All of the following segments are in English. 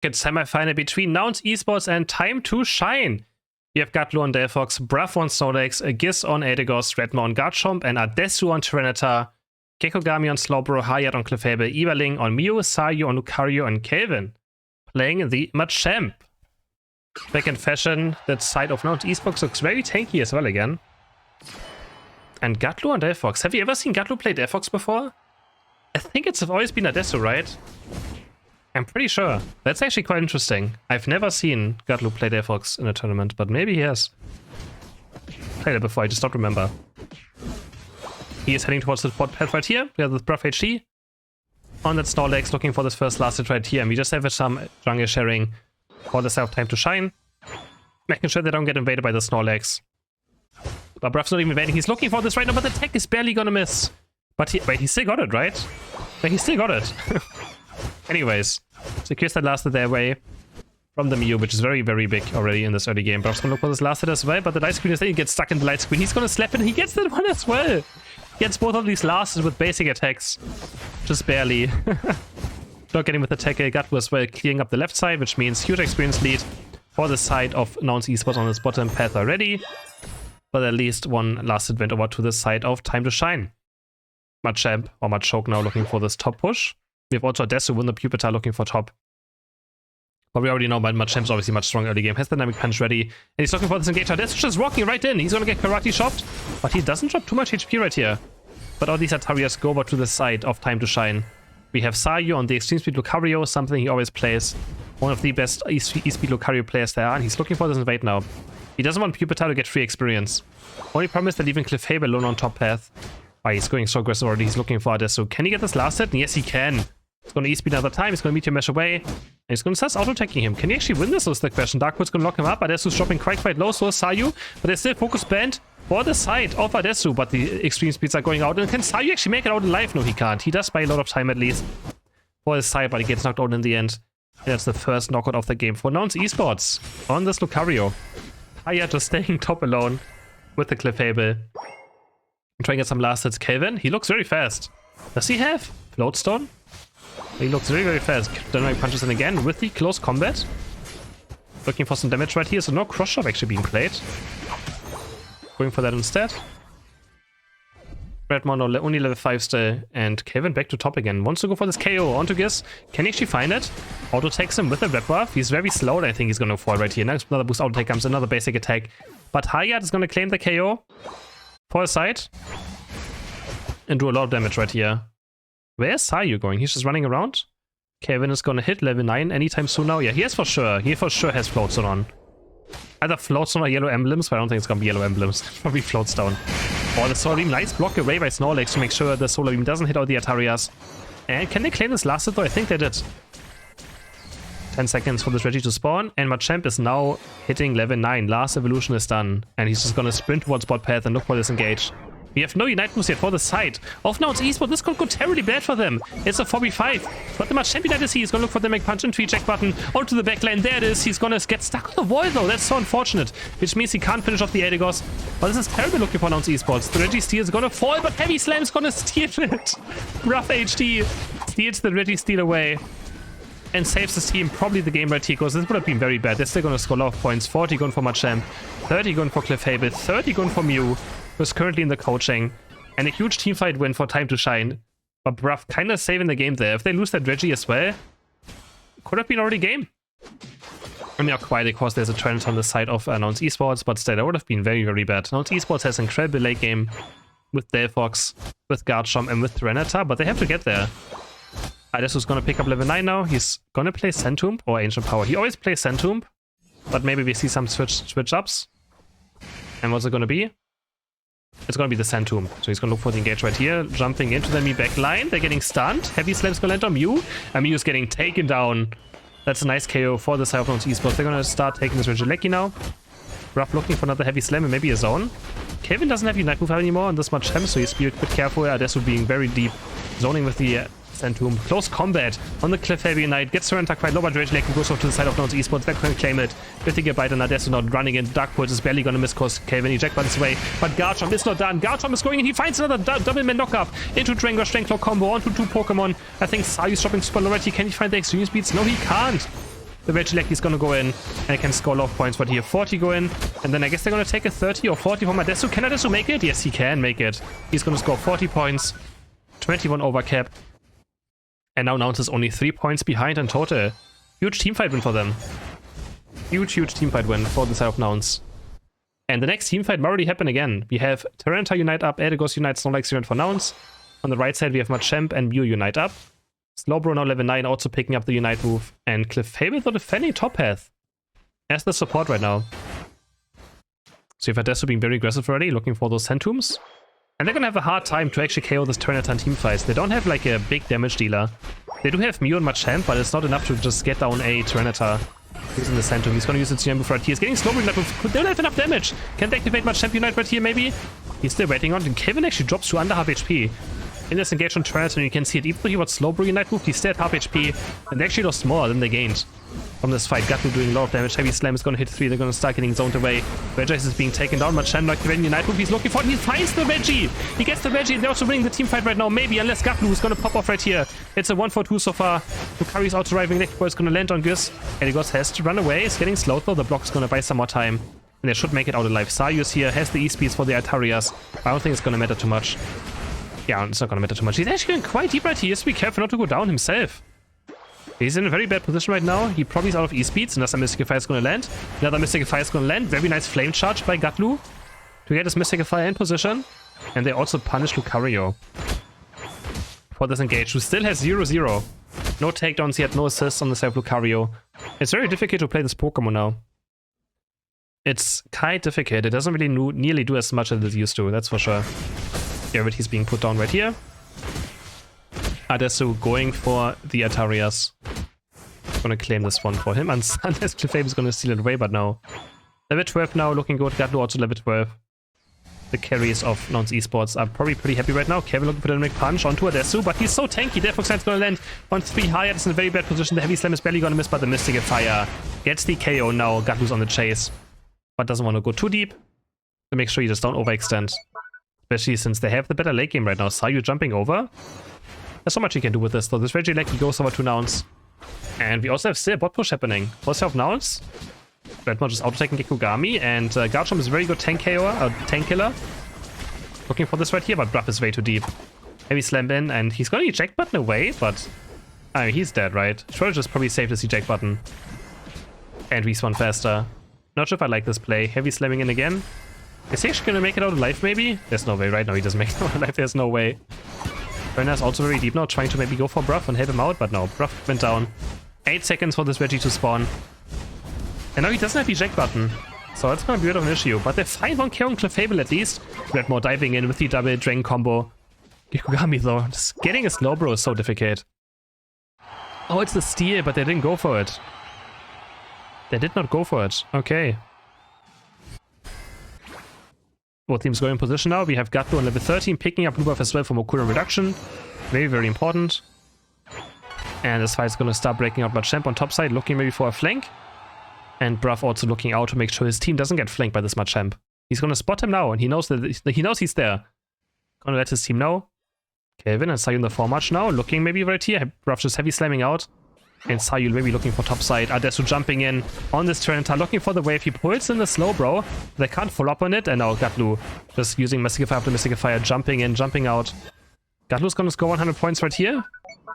It's semi-final between Nouns Esports and Time to Shine. You have Gatlu on Delphox, Bruff on Snorlax, Giz on Aedigos, Redma on Garchomp, and Adesu on Tyranitar, Gekogami on Slowbro, Hayat on Clefable, Evaling on Mew, Sayu on Lucario, and Kelvin. Playing the Machamp. Back in fashion, that side of Nouns Esports looks very tanky as well again. And Gatlu on Delphox. Have you ever seen Gatlu play Delphox before? I think it's always been Adesu, right? I'm pretty sure. That's actually quite interesting. I've never seen Gatlu play Delphox in a tournament, but maybe he has. Played it before, I just don't remember. He is heading towards the bot path right here. We have the Bruff HD. On that Snorlax, looking for this first last hit right here. And we just have some jungle sharing for the self time to shine. Making sure they don't get invaded by the Snorlax. But Bruff's not even invading. He's looking for this right now, but the tech is barely gonna miss. But wait, he still got it, right? Wait, he still got it. Anyways, secures that last hit their way from the Mew, which is very, very big already in this early game. Bruff's gonna look for this last hit as well, but the light screen is there. He gets stuck in the light screen. He's gonna slap it, and he gets that one as well. Gets both of these last hits with basic attacks. Just barely. Not getting with the tackle. Gatlu as well, clearing up the left side, which means huge experience lead for the side of Nouns Esports on this bottom path already. But at least one last hit went over to the side of Time to Shine. Machamp or Machoke now looking for this top push. We have also Adesu with the Pupitar looking for top. But we already know Machamp's obviously much stronger early game. Has the Dynamic Punch ready. And he's looking for this engage. Adesu's just walking right in. He's going to get Karate chopped. But he doesn't drop too much HP right here. But all these Atarias go over to the side of Time to Shine. We have Sayu on the Extreme Speed Lucario, something he always plays. One of the best E-Speed Lucario players there are. And he's looking for this invade now. He doesn't want Pupitar to get free experience. Only problem is that leaving Clefable alone on top path. Oh, he's going so aggressive already. He's looking for Adesu. Can he get this last hit? And yes, he can. He's going to E-Speed another time. He's going to Meteor Mesh away. And he's going to start auto-attacking him. Can he actually win this? Is the question. Darkwood's going to lock him up. Adesu's dropping quite low. So is Sayu. But there's still focus banned for the side of Adesu. But the extreme speeds are going out. And can Sayu actually make it out alive? No, he can't. He does buy a lot of time at least for his side, but he gets knocked out in the end. And that's the first knockout of the game for Nouns Esports on this Lucario. Hayat just staying top alone with the Clefable. Trying to get some last hits. Kelvin, he looks very fast. Does he have Floatstone? He looks very, very fast. Dynamic punches in again with the close combat. Looking for some damage right here, so no cross shot actually being played. Going for that instead. Redmon only level 5 still, and Kelvin back to top again. Wants to go for this KO onto Giz. Can he actually find it? Auto takes him with a red buff. He's very slow, and I think he's going to fall right here. Next, another boost auto take comes, another basic attack. But Hayat is going to claim the KO for his side and do a lot of damage right here. Where's Sayu going? He's just running around. Kelvin is going to hit level 9 anytime soon now. Yeah, he has for sure. He for sure has Floatstone on. Either Floatstone or Yellow Emblems, but I don't think it's going to be Yellow Emblems. Probably Floatstone. Oh, the Solar Beam. Nice block away by Snorlax to make sure the Solar Beam doesn't hit all the Atarias. And can they claim this last hit though? I think they did. 10 seconds for this Reggie to spawn. And Machamp is now hitting level 9. Last evolution is done. And he's just going to sprint towards bot path and look for this engage. We have no Unite boost yet for the side of Nouns Esports. This could go terribly bad for them. It's a 4v5. But the Machamp Unite is here. He's going to look for the Make Punch into the eject button onto the backline. There it is. He's going to get stuck on the wall though. That's so unfortunate. Which means he can't finish off the Aedigos. But this is terrible looking for Nouns Esports. The Reggie Steel is going to fall, but Heavy Slam is going to steal it. Bruff HD steals the Reggie Steel away and saves his team probably the game right here, because this would have been very bad. They're still going to score a lot of points. 40 going for Machamp, 30 going for Clefable, 30 going for Mew, who's currently in the coaching. And a huge teamfight win for Time to Shine. But Bruff kind of saving the game there. If they lose that Reggie as well, could have been already game. I mean, not quite, of course, there's a trend on the side of Nouns Esports, but still, that would have been very, very bad. Nouns Esports has an incredible late game with Delphox, with Garchomp, and with Tyranitar, but they have to get there. Adesu's going to pick up level 9 now. He's going to play Centump or Ancient Power. He always plays Centump, but maybe we see some switch-ups. And what's it going to be? It's going to be the Centump. So he's going to look for the engage right here. Jumping into the Mii backline. They're getting stunned. Heavy Slam's going to land on Mew. And Mew is getting taken down. That's a nice KO for the side of Nouns Esports. They're going to start taking this Regieleki now. Bruff looking for another Heavy Slam and maybe a zone. Kelvin doesn't have Unite move anymore on this much time, so he's a bit careful. Adesu being very deep. Zoning with the Centump. Close combat on the Clefable Unite. Gets Tyranitar quite low, but Regieleki goes off to the side of Nouns Esports. They're going to claim it. With the Gigabyte and Adesu not running in. Darkwood is barely going to miss because Kelvin eject buttons away. But Garchomp is not done. Garchomp is going and he finds another double man knockup into Dranger Strength Claw combo onto 2 Pokemon. I think Sayu's dropping super low right here. Can he find the extreme speeds? No, he can't. The Regieleki is gonna go in, and it can score a lot of points right here. 40 go in, and then I guess they're gonna take a 30 or 40 from Adesu. Can Adesu make it? Yes, he can make it. He's gonna score 40 points, 21 over cap. And now Nouns is only 3 points behind in total. Huge teamfight win for them. Huge teamfight win for the side of Nouns. And the next teamfight might already happen again. We have Tyranitar unite up, Eldegoss unite, Snorlax unite for Nouns. On the right side we have Machamp and Mew unite up. Slowbro now level 9, also picking up the unite move. And Clefable though defending top path as the support right now. So you have Adesu being very aggressive already, looking for those Centums. And they're gonna have a hard time to actually KO this Tyranitar teamfights. They don't have like a big damage dealer. They do have Mew and Machamp, but it's not enough to just get down a Tyranitar. He's in the Centum. He's gonna use its unite move right here. He's getting Slowbro unite move. They don't have enough damage. Can they activate Machamp unite right here maybe? He's still waiting on it. And Kevin actually drops to under half HP. In this engage on Tyranitar, you can see it. Even though he was Slowbro unite move, he's still at half HP. And they actually lost more than they gained from this fight. Gatlu doing a lot of damage. Heavy Slam is gonna hit 3. They're gonna start getting zoned away. Regice is being taken down. Machamp activating unite move. He's looking for it. He finds the Reggie. He gets the Reggie. They're also winning the team fight right now. Maybe, unless Gatlu is gonna pop off right here. It's a 1-4-2 so far. Lucari's out arriving. Electric Ball is gonna land on Gus. Eldegoss has to run away. It's getting slowed though. The block is gonna buy some more time. And they should make it out alive. Sayus here has the E-speeds for the Altarias. I don't think it's gonna matter too much. Yeah, it's not gonna matter too much. He's actually going quite deep right here. He has to be careful not to go down himself. He's in a very bad position right now. He probably is out of E-speeds. Another Mystical Fire is gonna land. Another Mystical Fire is gonna land. Very nice Flame Charge by Gatlu to get his Mystical Fire in position. And they also punish Lucario for this engage, who still has 0-0. No takedowns yet, no assists on the side of Lucario. It's very difficult to play this Pokemon now. It's quite difficult. It doesn't really nearly do as much as it used to, that's for sure. He's being put down right here. Adesu going for the Altarias. Gonna claim this one for him. Unless Clefable is gonna steal it away, but no. Level 12 now, looking good. Gatlu also level 12. The carries of Nouns Esports are probably pretty happy right now. Kevin looking for the dynamic punch onto Adesu, but he's so tanky. Therefore, Sign's gonna land on 3 higher. It's in a very bad position. The Heavy Slam is barely gonna miss, but the Mystical Fire gets the KO now. Gatlu's on the chase, but doesn't want to go too deep to make sure you just don't overextend. Especially since they have the better late game right now. Sayu jumping over. There's so much he can do with this though. This Regieleki goes over to Nouns. And we also have still a bot push happening. First half Nouns. Redmond just auto-taking Gekugami, and Garchomp is a very good tank KOer, tank killer. Looking for this right here, but Bluff is way too deep. Heavy Slam in, and he's got the eject button away, but I mean, he's dead, right? Should just probably save this eject button. And respawn faster. Not sure if I like this play. Heavy Slamming in again. Is he actually gonna make it out alive maybe? There's no way, right? No, he doesn't make it out alive, there's no way. Brenner's also very deep now, trying to maybe go for Bruff and help him out, but no, Bruff went down. 8 seconds for this Reggie to spawn. And now he doesn't have the eject button. So that's gonna be a bit of an issue. But they're fine on killing Clefable at least. Redmore diving in with the double Dragon combo. Gekugami though, just getting a Slowbro is so difficult. Oh, it's the steal, but they didn't go for it. They did not go for it. Okay. Both teams go in position now. We have Gatlu on level 13, picking up blue buff as well for more cooldown reduction. Very, very important. And this fight's gonna start breaking out Machamp on top side, looking maybe for a flank. And Bruff also looking out to make sure his team doesn't get flanked by this Machamp. He's gonna spot him now, and he knows he's there. Gonna let his team know. Kelvin and Sayun the 4 match now, looking maybe right here. Bruff just heavy slamming out. And Sayul maybe looking for top side. Adesu jumping in on this Tyranitar, looking for the wave. He pulls in the Slowbro. They can't follow up on it. And now Gatlu just using Mystical Fire after Mystical Fire, jumping in, jumping out. Gatlu's gonna score 100 points right here.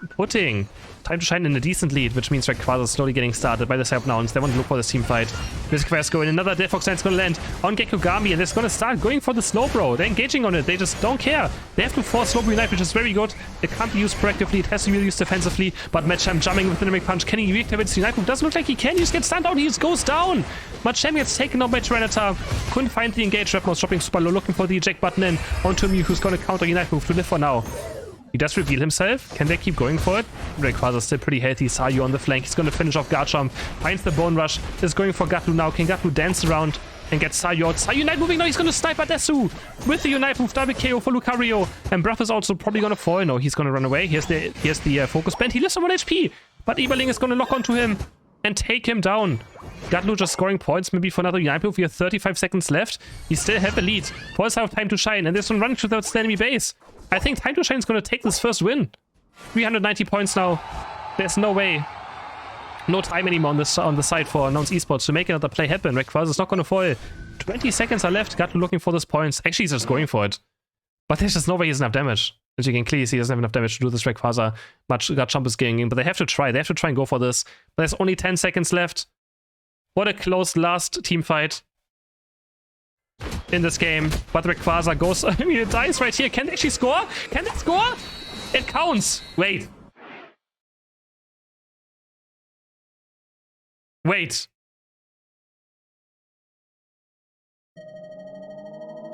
Putting Time to Shine in a decent lead, which means Rayquaza is slowly getting started by the side of Nouns. They want to look for this team fight. Mystical Fire is going. Another Delphox Sign is going to land on Gekugami, and it's going to start going for the Slowbro. They're engaging on it. They just don't care. They have to force Slowbro Unite, which is very good. It can't be used proactively. It has to be used defensively. But Machamp jumping with the Dynamic Punch. Can he reactivate his Unite move? Doesn't look like he can. He just gets stunned down. He just goes down. Machamp gets taken out by Tyranitar. Couldn't find the engage. Redmouse dropping super low, looking for the eject button in onto Mew, who's going to counter Unite move to live for now. He does reveal himself. Can they keep going for it? Rayquaza is still pretty healthy. Sayu on the flank. He's going to finish off Garchomp. Finds the Bone Rush. Is going for Gatlu now. Can Gatlu dance around and get Sayu out? Sayu Unite moving now. He's going to snipe Adesu with the Unite move. Double KO for Lucario. And Bruff is also probably going to fall. No, he's going to run away. Here's the Focus Band. He lives on 1 HP. But Eberling is going to lock onto him and take him down. Gatlu just scoring points maybe for another Unite move. We have 35 seconds left. We still have a lead. Pulse have Time to Shine. And this one running without the enemy base. I think Time to Shine is going to take this first win. 390 points now. There's no way No time anymore on the side for Nouns Esports to make another play happen. Rayquaza's not going to fall. 20 seconds are left. Gatlu looking for those points. Actually, he's just going for it. But there's just no way he has enough damage. As you can clearly see, he doesn't have enough damage to do this Rayquaza. Garchomp is getting in, but they have to try. They have to try and go for this. But there's only 10 seconds left. What a close last team fight in this game. But Rayquaza goes... I mean, it dies right here. Can they actually score? Can they score? It counts. Wait. Wait.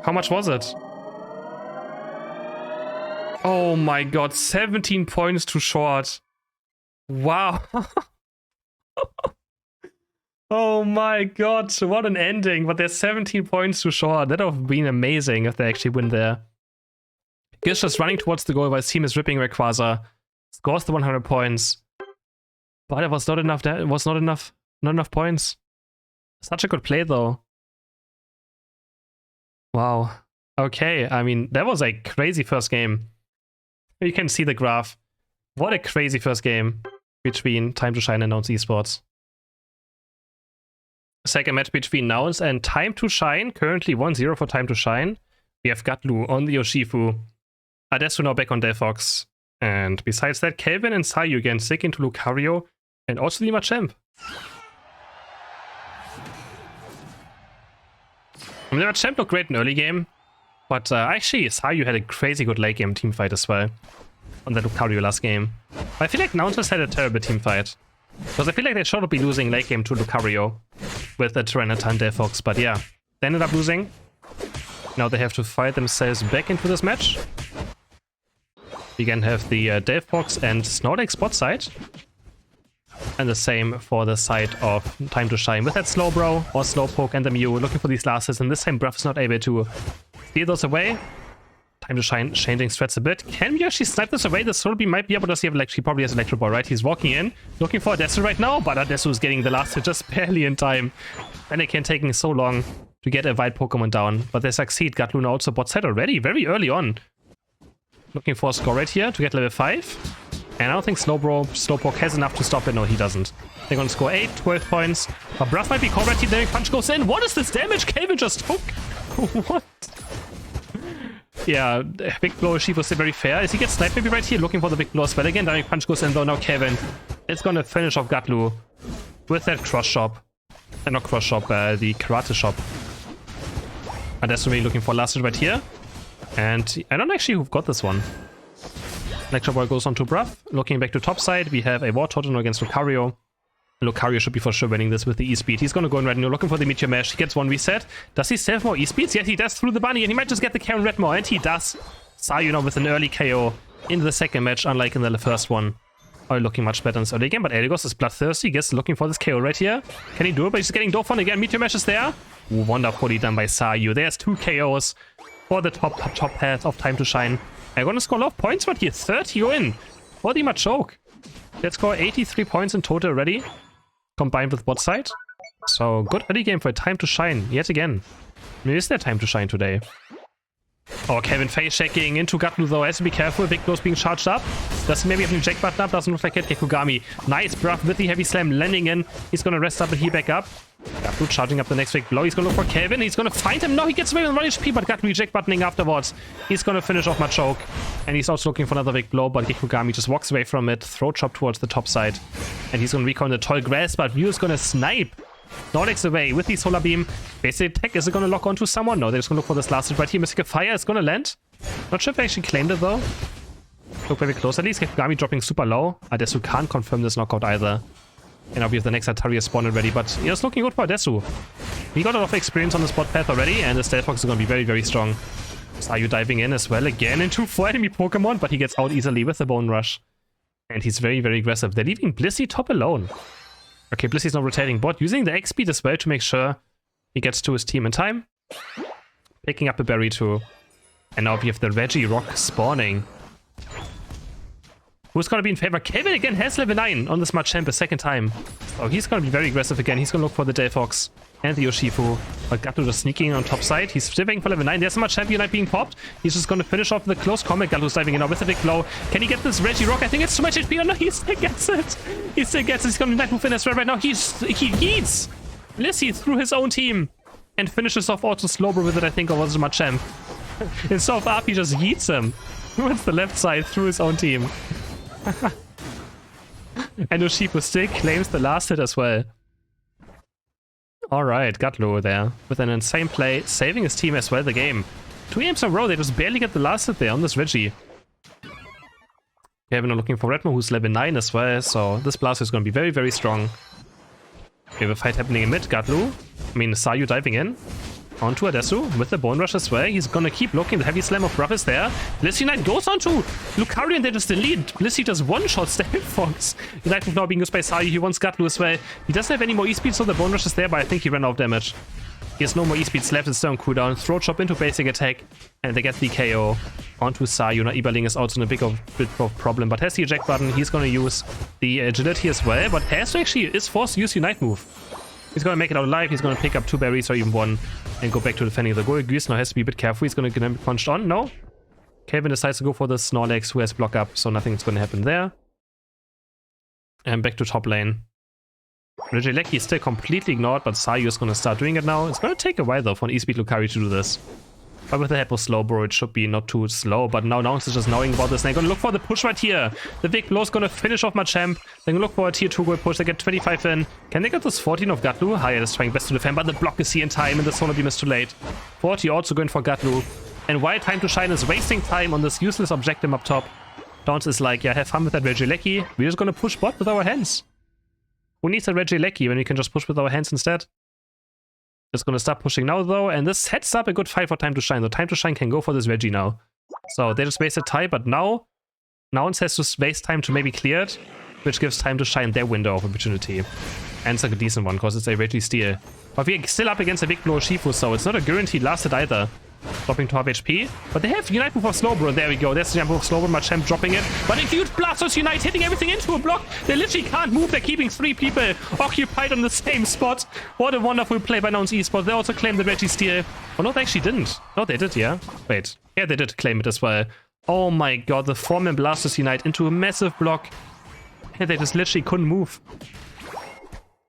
How much was it? Oh my god, 17 points too short. Wow. Oh my god, what an ending. But they're 17 points too short. That would have been amazing if they actually win there. Giz just running towards the goal while his team is ripping Rayquaza. Scores the 100 points. But it was not enough. It was not enough points. Such a good play though. Wow. Okay, I mean, that was a crazy first game. You can see the graph. What a crazy first game between Time to Shine and Nouns Esports. Second match between Nouns and Time to Shine. Currently 1-0 for Time to Shine. We have Gatlu on the Yoshifu. Adesu now back on Delphox. And besides that, Kelvin and Sayu again stick into Lucario. And also the Machamp. I mean, the Machamp looked great in early game. But actually, Sayu had a crazy good late game team fight as well. On the Lucario last game. I feel like Nouns just had a terrible team fight. Because I feel like they should be losing late game to Lucario. With the Tyranitar and Delphox. But yeah, they ended up losing. Now they have to fight themselves back into this match. We again have the Delphox and Snorlax bot side. And the same for the side of Time to Shine. With that Slowbro or Slowpoke and the Mew looking for these last hits. And this time Bruff is not able to steal those away. Time to Shine changing strats a bit. Can we actually snipe this away? The Soul Beam might be able to see if he probably has Electro Ball, right? He's walking in, looking for Adesu right now, but Adesu is getting the last hit just barely in time. And it can taking so long to get a white Pokemon down. But they succeed. Gatluna also bot side already, very early on. Looking for a score right here to get level 5. And I don't think Slowpoke has enough to stop it. No, he doesn't. They're going to score 8, 12 points. But Bruff might be caught right here. Dynamic Punch goes in. What is this damage Kelvin just took? What? Yeah, big blow Shifu is very fair. As he gets sniped maybe right here, looking for the big blow as well. Again, Dynamic Punch goes in though. Now Kelvin is going to finish off Gatlu with that cross shop. Not cross shop, the karate shop. And that's really looking for last hit right here. And I don't know actually who got this one. Electro Ball goes on to Bruff. Looking back to top side, we have a War Totem against Lucario. Lucario should be for sure winning this with the E-Speed. He's going to go in right now, looking for the Meteor Mash. He gets one reset. Does he still have more E-Speeds? Yes, he does through the bunny, and he might just get the Karen Redmore, and he does. Sayu now with an early KO in the second match, unlike in the first one. Oh, looking much better in this early game, but Elgos is bloodthirsty. Guess looking for this KO right here. Can he do it? But he's getting Dauphin again. Meteor Mash is there. Ooh, wonderfully done by Sayu. There's 2 KOs for the top path of Time to Shine. I'm going to score a lot of points right here. 30 win for the Machoke. Let's score 83 points in total already, combined with bot side. So good early game for Time to Shine yet again. Maybe is there Time to Shine today? Oh, Kevin face checking into Gatlu though. Has to be careful. Big Blow's being charged up. Does maybe have the eject button up? Doesn't look like it. Gekugami. Nice Bruff with the heavy slam landing in. He's gonna rest up and heal back up. Gatlu charging up the next big blow. He's gonna look for Kelvin. He's gonna find him. No, he gets away with 1 HP, but Gatlu eject buttoning afterwards. He's gonna finish off Machoke. And he's also looking for another big blow, but Gekugami just walks away from it. Throw chop towards the top side. And he's gonna recon the tall grass, but Mew is gonna snipe Snorlax away with the Solar Beam. Basic attack, is it gonna lock onto someone? No, they're just gonna look for this last hit right here. Mystic Fire is gonna land. Not sure if they actually claimed it though. Look very close at least. Gekugami dropping super low. Adesu can't confirm this knockout either. And now we have the next Altaria spawn already, but yeah, it's looking good for Adesu. He got a lot of experience on the spot path already, and the Delphox is gonna be very, very strong. Sayu diving in as well again into 4 enemy Pokemon, but he gets out easily with the Bone Rush. And he's very, very aggressive. They're leaving Blissey top alone. Okay, Blissey's now rotating bot, using the X-Speed as well to make sure he gets to his team in time. Picking up a berry too. And now we have the Regirock spawning. Who's going to be in favor? Kevin again has level 9 on this Machamp a second time. So he's going to be very aggressive again. He's going to look for the Delphox and the Urshifu. But Gatlu just sneaking on top side. He's still waiting for level 9. There's a Machamp Unite being popped. He's just going to finish off the close combat. Gatlu's diving in now with a big blow. Can he get this Reggie Rock? I think it's too much HP. Oh no, he still gets it. He still gets it. He's going to Unite move in as well right now. He eats Lissy through his own team. And finishes off also Slowbro with it, I think, or was it Machamp? Instead of up, he just yeets him with the left side through his own team. And Urshifu still claims the last hit as well. Alright, Gatlu there with an insane play, saving his team as well the game. 2 games in a row, they just barely get the last hit there on this Reggie. Kevin are looking for Redmo, who's level 9 as well, so this Blaster is going to be very, very strong. We have a fight happening in mid. Gatlu, Sayu diving in onto Adesu with the Bone Rush as well. He's gonna keep looking. The heavy slam of Ruff is there. Blissey Knight goes onto Lucario and they just delete. Blissey just one-shots the Delphox. Unite move now being used by Sayu. He wants Gatlu as well. He doesn't have any more E-speed, so the Bone Rush is there, but I think he ran out of damage. He has no more E-speeds left. It's still on cooldown. Throat Chop into basic attack, and they get the KO onto Sayu. Now Ibaling is also in a bit of problem, but has the eject button. He's going to use the agility as well, but has to actually is forced to use Unite move. He's going to make it out alive. He's going to pick up 2 berries or even 1 and go back to defending the goal. Goose now has to be a bit careful. He's going to get punched on. No. Kevin decides to go for the Snorlax, who has block up, so nothing's going to happen there. And back to top lane. Regieleki is still completely ignored, but Sayu is going to start doing it now. It's going to take a while though for an E-Speed Lucario to do this. But with the help of Slowbro, it should be not too slow. But now Nouns is just knowing about this. They're going to look for the push right here. The big blow is going to finish off Machamp. They're going to look for a tier 2 goal push. They get 25 in. Can they get this 14 of Gatlu? Hyatt is trying best to defend, but the block is here in time, and the Solar Beam is too late. 40 also going for Gatlu. And while Time to Shine is wasting time on this useless objective up top, Nouns is like, yeah, have fun with that Regieleki. We're just going to push bot with our hands. Who needs a Regieleki when we can just push with our hands instead? It's going to start pushing now, though, and this sets up a good fight for Time to Shine. So Time to Shine can go for this Reggie now. So they just wasted time, but now Nouns has to waste time to maybe clear it, which gives Time to Shine their window of opportunity. And it's like a decent one, because it's a Reggie steal. But we're still up against a big blow Shifu, so it's not a guaranteed last hit either. Dropping to half HP. But they have Unite move of Slowbro. There we go. There's the jump of Slowbro. Machamp dropping it. But a huge Blastoise Unite hitting everything into a block. They literally can't move. They're keeping 3 people occupied on the same spot. What a wonderful play by Nouns Esports. They also claimed the Reggie steal. Oh no, they actually didn't. No, they did, yeah. Wait. Yeah, they did claim it as well. Oh my god, the 4-man Blastoise Unite into a massive block. And they just literally couldn't move.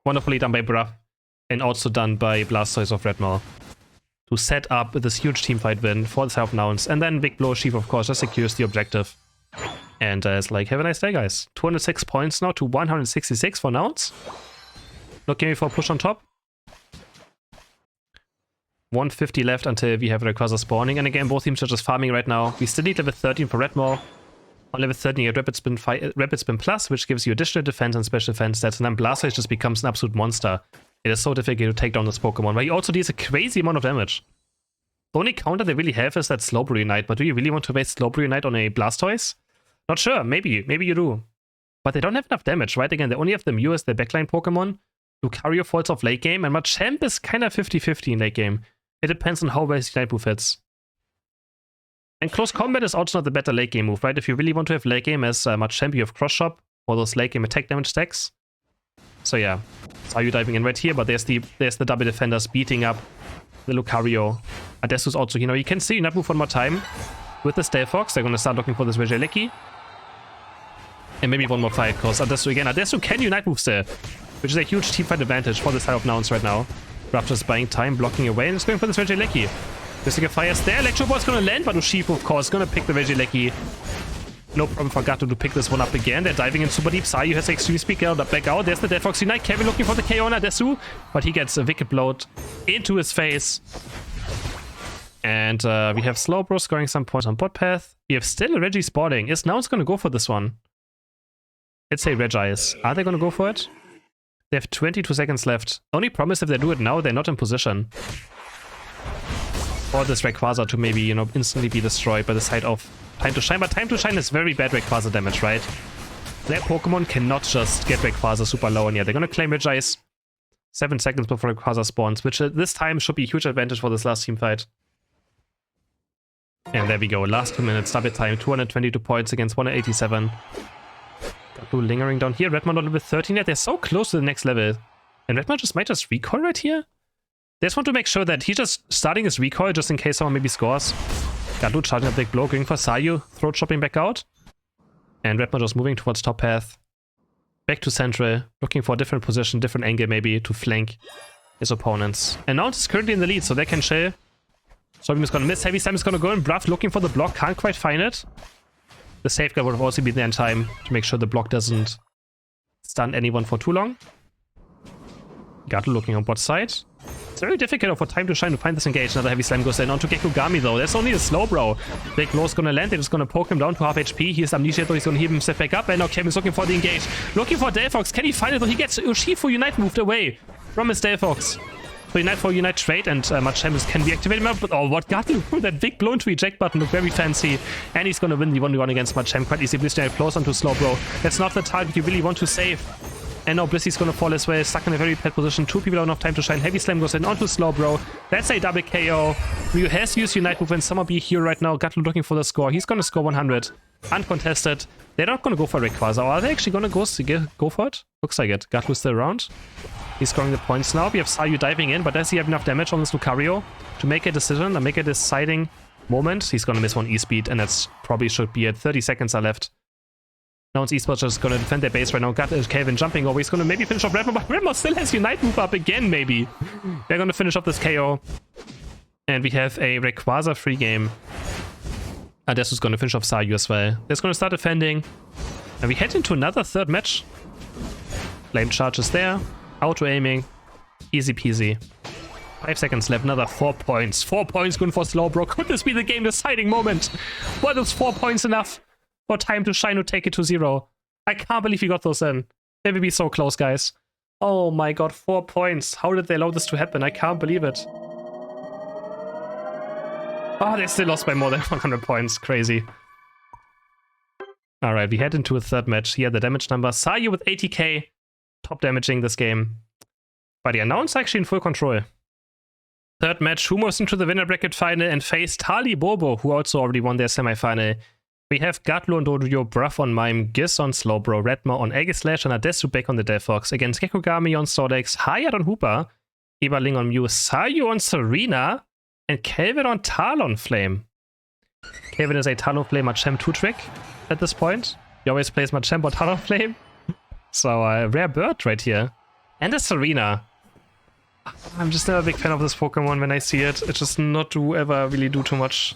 Wonderfully done by Bruff. And also done by Blastoise of Redmaw. To set up this huge teamfight win for the side of Nouns. And then Big Blow Chief, of course, just secures the objective. And it's like, have a nice day, guys. 206 points now to 166 for Nouns. Looking for a push on top. 150 left until we have Rayquaza spawning. And again, both teams are just farming right now. We still need level 13 for Redmaw. On level 13, you get Rapid Spin Plus, which gives you additional defense and special defense stats. And then Blastoise just becomes an absolute monster. It is so difficult to take down this Pokemon, but he also deals a crazy amount of damage. The only counter they really have is that Slowbro Unite, but do you really want to waste Slowbro Unite on a Blastoise? Not sure, maybe you do. But they don't have enough damage, right? Again, they only have the Mew as their backline Pokemon. Lucario falls off late game, and Machamp is kind of 50-50 in late game. It depends on how well his Unite move hits. And Close Combat is also not the better late game move, right? If you really want to have late game as Machamp, you have Cross Chop, or those late game attack damage stacks. So yeah, Sayu diving in right here, but there's the double defenders beating up the Lucario. Adesu's also, you can see Unite move one more time with the Delphox. They're going to start looking for this Regieleki. And maybe one more fight, because Adesu can Unite move still, which is a huge teamfight advantage for the side of Nouns right now. Ruff just buying time, blocking away, and it's going for this Regieleki. Mystic Fire is there. Electro Ball's going to land, but Urshifu, of course, is going to pick the Regieleki. No problem for Gato to pick this one up again. They're diving in super deep. Sayu has extreme speed. Back out. There's the Delphox Unite. Kevin looking for the KO on Adesu, but he gets a Wicked Blowed into his face. And we have Slowbro scoring some points on bot path. We have still a Reggie spawning. Is Nouns going to go for this one? Let's say Regice. Are they going to go for it? They have 22 seconds left. Only promise if they do it now, they're not in position. Or this Rayquaza to maybe, instantly be destroyed by the side of Time to Shine. But Time to Shine is very bad Rayquaza damage, right? Their Pokemon cannot just get Rayquaza super low, and yeah, they're gonna claim Regice 7 seconds before Rayquaza spawns, which this time should be a huge advantage for this last team fight. And there we go, last 2 minutes, double time, 222 points against 187. Gatlu lingering down here. Redmond on level 13 yet. They're so close to the next level. And Redmond might just recoil right here. They just want to make sure that he's just starting his recoil just in case someone maybe scores. Gatlu charging a big blow, going for Sayu. Throat chopping back out. And Redmond just moving towards top path. Back to central. Looking for a different position, different angle maybe to flank his opponents. And Nouns is currently in the lead, so they can chill. Soybeam is gonna miss. Heavy Slam is gonna go in. Bruff looking for the block. Can't quite find it. The safeguard would have also been there in time to make sure the block doesn't stun anyone for too long. Gatlu looking on bot side. It's very difficult for Time to Shine to find this engage. Another Heavy Slam goes in onto Gekogami though. There's only a slow bro. Big blow's gonna land. They're just gonna poke him down to half HP. He's amnesia though. He's gonna heal himself back up. And now Kevin is looking for the engage. Looking for Delphox. Can he find it though? He gets Urshifu Unite moved away from his Delphox. So Unite for Unite trade and Machamps can deactivate him. But oh, what Gatlu? That big blow into eject button looked very fancy. And he's gonna win the 1v1 against Machamp quite easily. Blissey close onto slow bro. That's not the target you really want to save. And now Blissey's gonna fall as well, stuck in a very bad position. 2 people don't have time to shine. Heavy Slam goes in onto slow bro. That's a double KO. Ryu has used Unite move and Summer be here right now. Gatlu looking for the score. He's gonna score 100. Uncontested. They're not gonna go for Rayquaza. Are they actually gonna go for it? Looks like it. Gatlu's still around. He's scoring the points now. We have Sayu diving in, but does he have enough damage on this Lucario to make a decision and make a deciding moment? He's gonna miss one E-speed, and that's probably should be it. 30 seconds are left. Nouns Esports just gonna defend their base right now. Got Calvin jumping over. He's gonna maybe finish off Redmond, but Redmond still has Unite move up again, maybe. They're gonna finish off this KO. And we have a Rayquaza free game. Adesu's gonna finish off Sayu as well. They're gonna start defending. And we head into another third match. Flame charge is there. Auto aiming. Easy peasy. 5 seconds left. Another 4 points. 4 points going for Slowbro. Could this be the game deciding moment? What is 4 points enough for Time to Shine to take it to 0? I can't believe he got those in. They will be so close, guys. Oh my god, 4 points. How did they allow this to happen? I can't believe it. Oh, they still lost by more than 100 points. Crazy. Alright, we head into a third match. Here, the damage number. Sayu with 80k. Top damaging this game. But yeah, Nouns actually in full control. Third match, who moves into the winner bracket final and face Tali Bobo, who also already won their semi-final. We have Gatlu on Dodrio, Bruff on Mime, Giz on Slowbro, Redma on Aegislash, and Adesu back on the Delphox. Against Gekogami on Stordex, Hayat on Hooper, Eberling on Mew, Sayu on Serena, and Kelvin on Talonflame. Kelvin is a Talonflame Machamp 2-trick at this point. He always plays Machamp or Talonflame. So, rare bird right here. And a Serena. I'm just never a big fan of this Pokemon when I see it. It's just not to ever really do too much.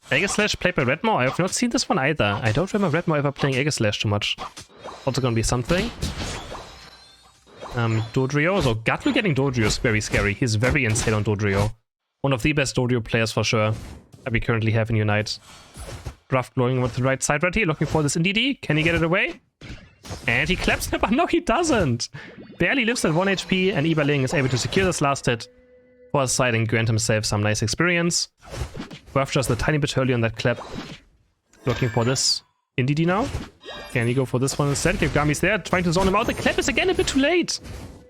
Aegislash played by Redmo. I have not seen this one either. I don't remember Redmo ever playing Aegislash too much. Also gonna be something. Dodrio. So Gatlu getting Dodrio is very scary. He's very insane on Dodrio. One of the best Dodrio players for sure that we currently have in Unite. Bruff glowing with the right side right here, looking for this NDD. Can he get it away? And he claps it, but no, he doesn't. Barely lives at 1 HP, and Eberling is able to secure this last hit for his side and grant himself some nice experience. Bruff just a tiny bit early on that clap. Looking for this NDD now. Can he go for this one instead? Gekogami's there, trying to zone him out. The clap is again a bit too late.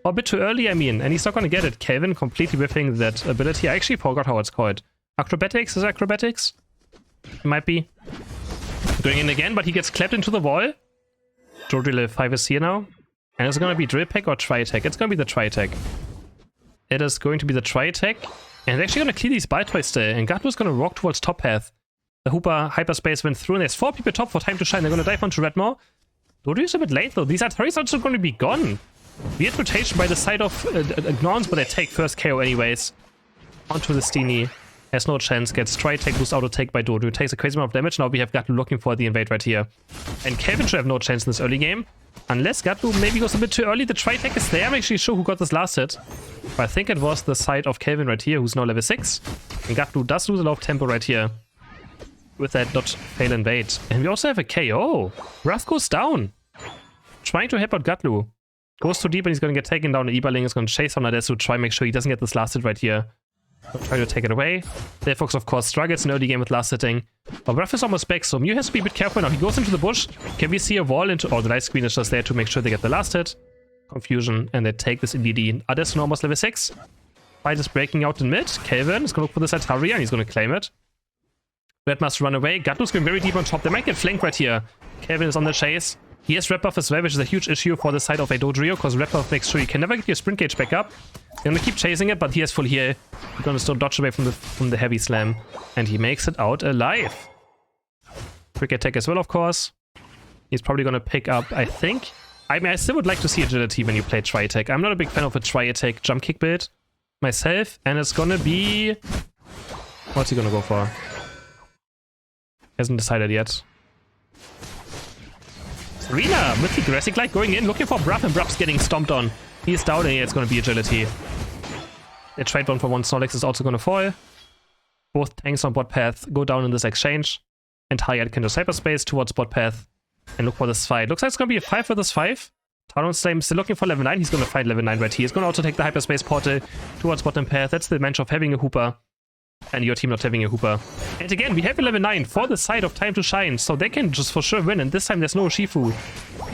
Or a bit too early, I mean. And he's not gonna get it. Kelvin completely whiffing that ability. I actually forgot how it's called. Acrobatics? Is it acrobatics? It might be. Going in again, but he gets clapped into the wall. Dodrio level 5 is here now. And it's gonna be Drill Peck or Tri-Attack. It's gonna be the Tri-Attack. It is going to be the Tri-Attack. And they're actually gonna clear these Baltoys still. And Gatlu's gonna walk towards top path. The Hooper hyperspace went through, and there's 4 people top for Time to Shine. They're gonna dive onto Redmore. Dodrio's a bit late though. These Ataris are also gonna be gone. Weird rotation by the side of Gnons, but they take first KO anyways. Onto the Steenie. Has no chance, gets Tri-Attack boost auto-take by Dodrio. Takes a crazy amount of damage. Now we have Gatlu looking for the invade right here. And Kelvin should have no chance in this early game. Unless Gatlu maybe goes a bit too early. The Tri-Attack is there. I'm actually sure who got this last hit. But I think it was the side of Kelvin right here, who's now level 6. And Gatlu does lose a lot of tempo right here. With that not fail invade. And we also have a KO. Wrath goes down. Trying to help out Gatlu. Goes too deep and he's going to get taken down. And Eberling is going to chase on Adesu. Try and make sure he doesn't get this last hit right here. Try to take it away. Delphox, of course, struggles in early game with last hitting. But Ruff is almost back, so Mew has to be a bit careful now. He goes into the bush. Can we see a wall into... Oh, the light screen is just there to make sure they get the last hit. Confusion, and they take this NDD. Adesu almost level 6. Fight is breaking out in mid. Kelvin is going to look for this Ataria, and he's going to claim it. Red must run away. Gatlu's going very deep on top. They might get flanked right here. Kelvin is on the chase. He has red buff as well, which is a huge issue for the side of a Dodrio, because red buff makes sure you can never get your sprint gauge back up. You're gonna keep chasing it, but he has full heal. You're gonna still dodge away from the heavy slam. And he makes it out alive. Quick attack as well, of course. He's probably gonna pick up, I think. I mean, I still would like to see agility when you play tri-attack. I'm not a big fan of a tri-attack jump kick build myself, and it's gonna be... What's he gonna go for? Hasn't decided yet. Serena with the aggressive light going in, looking for Bruff, and Bruff's getting stomped on. He's down, and it's gonna be agility. The trade 1-for-1 Snorlax is also gonna fall. Both tanks on bot path go down in this exchange. And Hayat can just hyperspace towards bot path and look for this fight. Looks like it's gonna be a 5 versus 5. Talon's still looking for level 9. He's gonna fight level 9 right here. He's gonna also take the hyperspace portal towards bottom path. That's the advantage of having a Hooper and your team not having a Hooper. And again, we have a level 9 for the side of Time to Shine, so they can just for sure win. And this time there's no Shifu.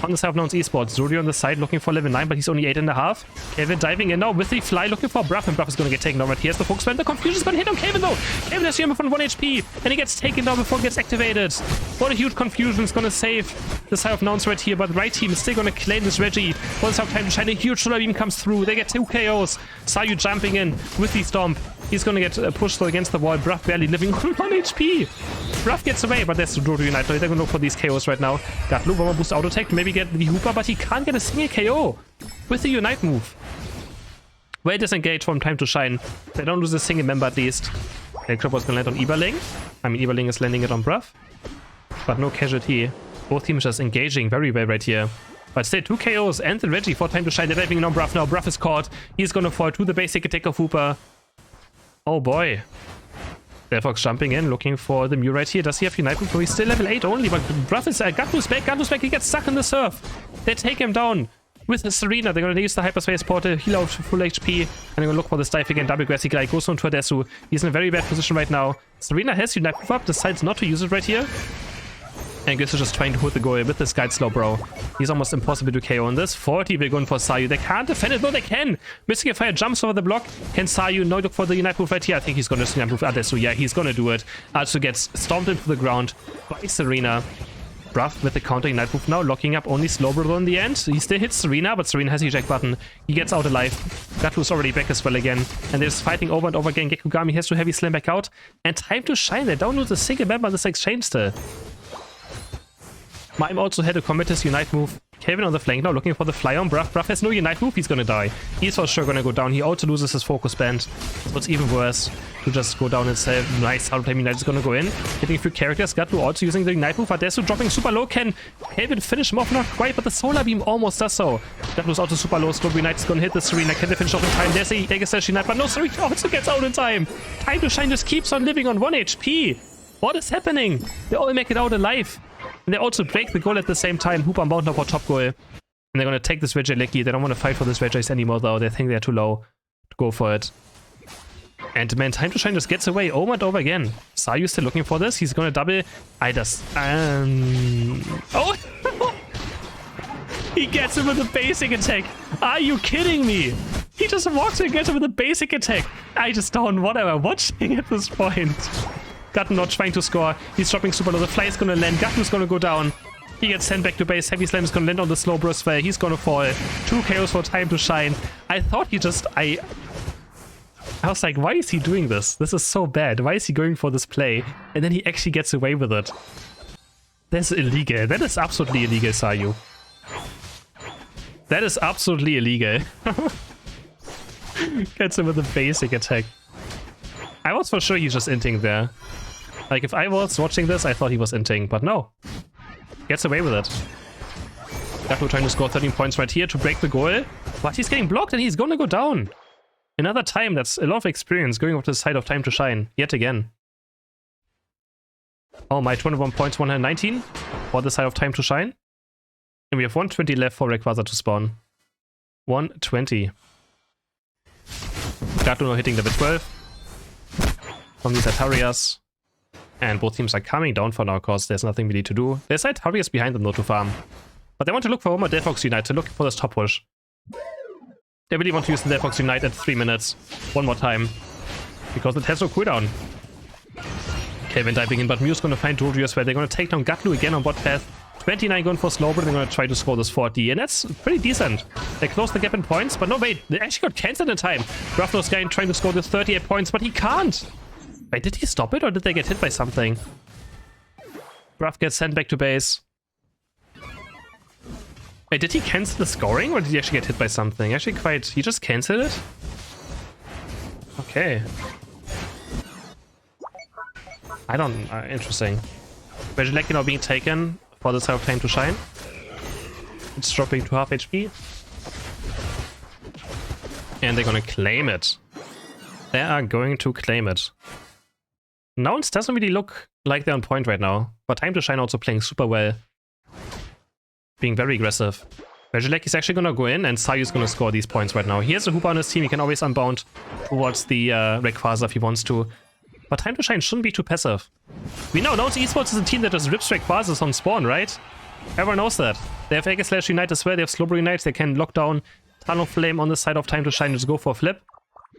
On the side of Nouns Esports, Zuri on the side looking for level 9, but he's only 8.5. Kevin diving in now with the fly, looking for Bruff, and Bruff is gonna get taken down right here. Here's the focus spell. The confusion is gonna hit on Kevin though. Kevin has him from 1 HP, and he gets taken down before it gets activated. What a huge confusion. It's gonna save the side of Nouns right here, but the right team is still gonna claim this Reggie. For the side of Time to Shine, a huge solar beam comes through. They get 2 KOs. Sayu jumping in with the stomp. He's gonna get pushed against the wall. Bruff barely living on 1 HP. Bruff gets away, but there's Dodo Unite. They're gonna look for these KOs right now. Got Blue Bomber boost auto attack, maybe get the Hooper, but he can't get a single KO with the Unite move. Well disengaged from Time to Shine. They don't lose a single member at least. And Cripple gonna land on Eberling. I mean, Eberling is landing it on Bruff, but no casualty. Both teams just engaging very well right here. But still, 2 KOs and the Reggie for Time to Shine. They're diving in on Bruff now. Bruff is caught. He's gonna fall to the basic attack of Hooper. Oh boy. Delphox jumping in, looking for the Mew right here. Does he have Unite Move? He's still level 8 only, but Bruff is Gatlu's back. He gets stuck in the surf. They take him down with the Serena. They're going to use the Hyperspace Portal, heal out full HP, and they're going to look for the dive again. Double Grassy Glide goes on to Adesu. He's in a very bad position right now. Serena has Unite Move up, decides not to use it right here. And Giz is just trying to hold the goal with this Guide Slow Bro. He's almost impossible to KO on this. 40 will go in for Sayu. They can't defend it. No, they can. Mystical Fire jumps over the block. Can Sayu no look for the Unite Move right here? I think he's going to Unite Move Adesu. Yeah, he's going to do it. Also gets stomped into the ground by Serena. Bruff with the counter Unite Move now, locking up only Slowbro in the end. He still hits Serena, but Serena has the eject button. He gets out alive. Gatlu's already back as well again. And they're just fighting over and over again. Gekugami has to heavy slam back out. And Time to Shine. They don't lose a single member in this exchange still. Mime also had a commit his Unite Move. Kevin on the flank now, looking for the fly on Bruff. Bruff has no Unite Move, he's gonna die. He's for sure gonna go down. He also loses his focus band. So it's even worse to just go down and say, nice, how to play Unite is gonna go in. Hitting a few characters. Gatlu also using the Unite Move. Adesu dropping super low. Can Kevin finish him off? Not quite, but the Solar Beam almost does so. Gatlu's also super low. Slow Unite is gonna hit the Serena. Can they finish off in time? There's a Aegislash Unite, but no, Serena also gets out in time. Time to Shine just keeps on living on 1 HP. What is happening? They all make it out alive. And they also break the goal at the same time. Hooper Mountain up for top goal. And they're going to take this Regieleki. They don't want to fight for this Regice anymore, though. They think they're too low to go for it. And man, Time to Shine just gets away over and over again. Sayu still looking for this. He's going to double. Oh! He gets him with a basic attack. Are you kidding me? He just walks and gets him with a basic attack. I just don't know what am I watching at this point. Gatlu not trying to score. He's dropping super low. The fly is gonna land. Gatlu's gonna go down. He gets sent back to base. Heavy Slam is gonna land on the slow burst where he's gonna fall. 2 KOs for Time to Shine. I thought he just... I was like, why is he doing this? This is so bad. Why is he going for this play? And then he actually gets away with it. That's illegal. That is absolutely illegal, Sayu. That is absolutely illegal. Gets him with a basic attack. I was for sure he's just inting there. Like, if I was watching this, I thought he was inting, but no. Gets away with it. Gatlu trying to score 13 points right here to break the goal. But he's getting blocked and he's gonna go down. Another time, that's a lot of experience going off to the side of Time to Shine. Yet again. Oh my, 21 points, 119 for the side of Time to Shine. And we have 120 left for Rayquaza to spawn. 120. Gatlu now hitting level 12. From these Atarias. And both teams are coming down for now, because there's nothing really to do. There's Atarias behind them though to farm. But they want to look for one more Delphox Unite to look for this top push. They really want to use the Delphox Unite at 3 minutes. One more time. Because it has no cooldown. Kelvin diving in, but Mew's gonna find Dodrio as well. They're gonna take down Gatlu again on bot path 29 going for Slowbro. They're going to try to score this 40, and that's pretty decent. They close the gap in points, but no, wait. They actually got cancelled in time. Ruffalo's guy trying to score this 38 points, but he can't. Wait, did he stop it, or did they get hit by something? Bruff gets sent back to base. Wait, did he cancel the scoring, or did he actually get hit by something? Actually quite... He just cancelled it? Okay. I don't... interesting. Vegelecki now being taken for this half time to shine. It's dropping to half HP. And they're gonna claim it. They are going to claim it. Nouns doesn't really look like they're on point right now. But Time to Shine also playing super well. Being very aggressive. Vegelecki is actually gonna go in and Sayu's gonna score these points right now. He has a Hooper on his team, he can always unbound towards the Rayquaza if he wants to. But Time to Shine shouldn't be too passive. We know Nouns Esports is a team that just rips Rayquazas on spawn, right? Everyone knows that. They have Aegis/Unite as well, they have Slowbro Unite, they can lock down Talonflame on the side of Time to Shine and just go for a flip.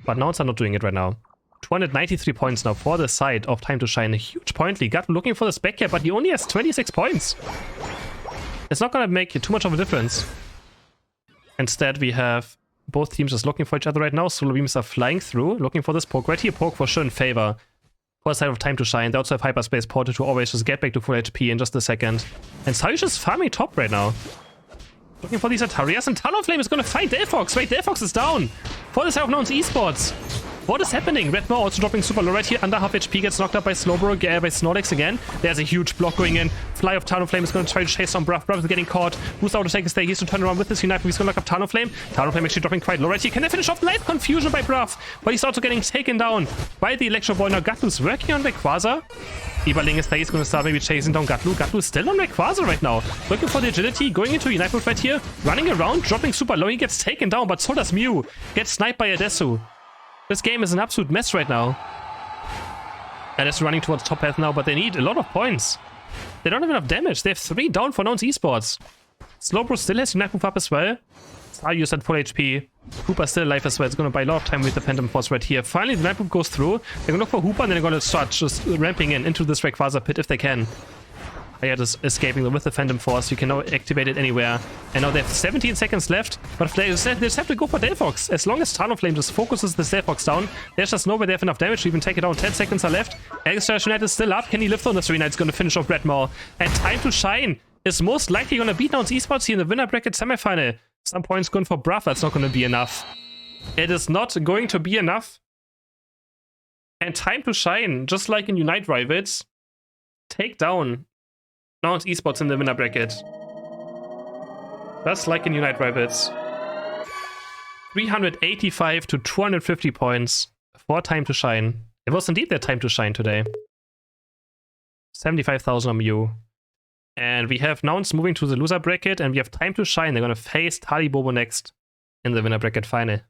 But Nouns are not doing it right now. 293 points now for the side of Time to Shine. A huge point lead. Gat looking for the spec cap, but he only has 26 points. It's not gonna make too much of a difference. Instead, we have both teams just looking for each other right now. Solar Beams are flying through, looking for this poke. Right here, poke for sure in favor. For the side of Time to Shine. They also have Hyperspace Portal to always just get back to full HP in just a second. And Sayu's just farming top right now. Looking for these Atarias, and Talonflame is gonna fight Delphox. Wait, Delphox is down. For the side of Nouns Esports. What is happening? Redmore also dropping super low right here. Under half HP gets knocked up by Slowbro, by Snorlax again. There's a huge block going in. Fly of Talonflame is going to try to chase down Bruff. Bruff is getting caught. Who's out to take a stay? He's to turn around with his Unite. He's going to knock up Talonflame. Talonflame actually dropping quite low right here. Can they finish off? Light confusion by Bruff. But he's also getting taken down by the Electro Ball. Now Gatlu's working on Rayquaza. Iberling is there. He's going to start maybe chasing down Gatlu. Gatlu is still on Rayquaza right now. Looking for the agility. Going into Unite mode right here. Running around. Dropping super low. He gets taken down. But so does Mew. Gets sniped by Adesu. This game is an absolute mess right now. And it's running towards top path now, but they need a lot of points. They don't have enough damage. They have 3 down for Nouns Esports. Slowbro still has Unite move up as well. Sayu's at full HP. Hooper still alive as well. It's going to buy a lot of time with the Phantom Force right here. Finally, the Unite move goes through. They're going to look for Hooper, and then they're going to start just ramping into this Rayquaza pit if they can. Yeah, just escaping with the Phantom Force. You can now activate it anywhere. And now they have 17 seconds left. But they just have to go for Delphox. As long as Talonflame just focuses the Delphox down, there's just no way they have enough damage to even take it down. 10 seconds are left. Aegis/Unite is still up. Can he live through this arena? It's going to finish off Redmore. And Time to Shine is most likely going to beat Nouns Esports here in the winner bracket semifinal. Some points going for Bruff. That's not going to be enough. It is not going to be enough. And Time to Shine, just like in Unite Rivals, take down Nouns Esports in the winner bracket. Just like in Unite Rivals. 385 to 250 points for Time to Shine. It was indeed their time to shine today. 75,000 on Mew. And we have Nouns moving to the loser bracket, and we have Time to Shine. They're going to face Talibobo next in the winner bracket final.